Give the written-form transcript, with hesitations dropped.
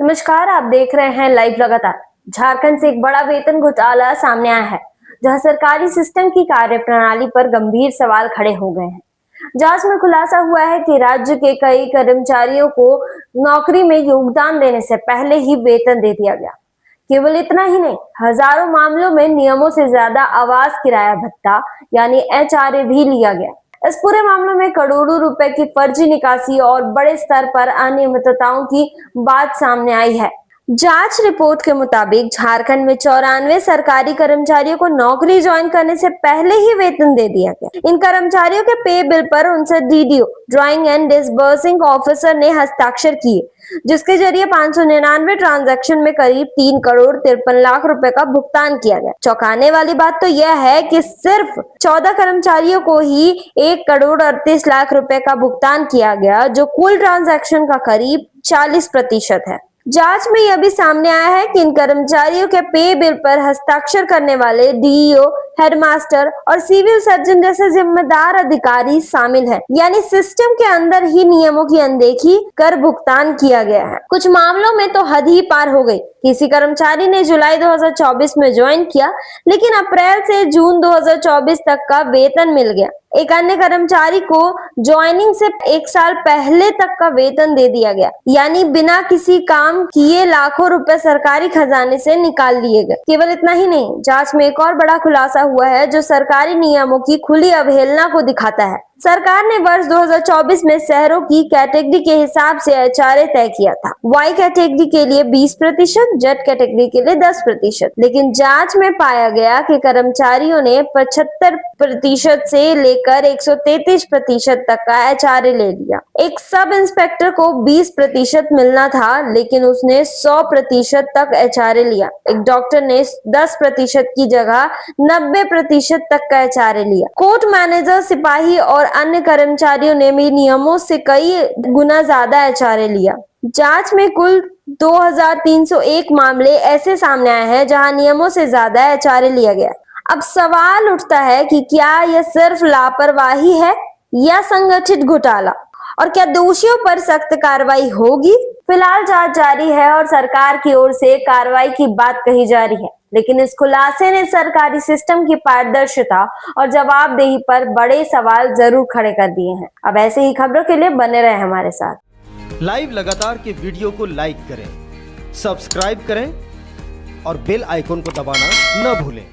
नमस्कार, आप देख रहे हैं लाइव लगातार। झारखंड से एक बड़ा वेतन घोटाला सामने आया है, जहां सरकारी सिस्टम की कार्यप्रणाली पर गंभीर सवाल खड़े हो गए हैं। जांच में खुलासा हुआ है कि राज्य के कई कर्मचारियों को नौकरी में योगदान देने से पहले ही वेतन दे दिया गया। केवल इतना ही नहीं, हजारों मामलों में नियमों से ज्यादा आवास किराया भत्ता यानी HRA भी लिया गया। इस पूरे मामले में करोड़ों रुपए की फर्जी निकासी और बड़े स्तर पर अनियमितताओं की बात सामने आई है। जांच रिपोर्ट के मुताबिक झारखंड में 94 सरकारी कर्मचारियों को नौकरी ज्वाइन करने से पहले ही वेतन दे दिया गया। इन कर्मचारियों के पे बिल पर उनसे DDO drawing and disbursing officer ने हस्ताक्षर किए, जिसके जरिए 599 ट्रांजैक्शन में करीब 3 करोड़ 53 लाख रुपए का भुगतान किया गया। चौंकाने वाली बात तो यह है कि सिर्फ 14 कर्मचारियों को ही 1 करोड़ 38 लाख रुपए का भुगतान किया गया, जो कुल ट्रांजैक्शन का करीब 40% है। जांच में यह भी सामने आया है कि इन कर्मचारियों के पे बिल पर हस्ताक्षर करने वाले DEO, हेडमास्टर और सिविल सर्जन जैसे जिम्मेदार अधिकारी शामिल हैं। यानी सिस्टम के अंदर ही नियमों की अनदेखी कर भुगतान किया गया है। कुछ मामलों में तो हद ही पार हो गई। किसी कर्मचारी ने जुलाई 2024 में ज्वाइन किया, लेकिन अप्रैल से जून 2024 तक का वेतन मिल गया। एक अन्य कर्मचारी को ज्वाइनिंग से 1 साल पहले तक का वेतन दे दिया गया, यानी बिना किसी काम किए लाखों रुपए सरकारी खजाने से निकाल लिए गए। केवल इतना ही नहीं, जांच में एक और बड़ा खुलासा हुआ है, जो सरकारी नियमों की खुली अवहेलना को दिखाता है। सरकार ने वर्ष 2024 में शहरों की कैटेगरी के हिसाब से HRA तय किया था। Y कैटेगरी के लिए 20%, Z कैटेगरी के लिए 10%। लेकिन जांच में पाया गया कि कर्मचारियों ने 75% से लेकर 133% तक का HRA ले लिया। एक सब इंस्पेक्टर को 20% मिलना था, लेकिन उसने 100% तक HRA लिया। एक डॉक्टर ने 10% की जगह 90% तक का HRA लिया। कोर्ट मैनेजर, सिपाही और अन्य कर्मचारियों ने भी नियमों से कई गुना ज्यादा HRA लिया। जांच में कुल 2301 मामले ऐसे सामने आए हैं जहां नियमों से ज्यादा HRA लिया गया। अब सवाल उठता है कि क्या यह सिर्फ लापरवाही है या संगठित घोटाला, और क्या दोषियों पर सख्त कार्रवाई होगी? फिलहाल जांच जारी है और सरकार की ओर से कार्रवाई की बात कही जा रही है, लेकिन इस खुलासे ने सरकारी सिस्टम की पारदर्शिता और जवाबदेही पर बड़े सवाल जरूर खड़े कर दिए हैं। अब ऐसे ही खबरों के लिए बने रहे हमारे साथ। लाइव लगातार के वीडियो को लाइक करें, सब्सक्राइब करें और बेल आइकॉन को दबाना न भूलें।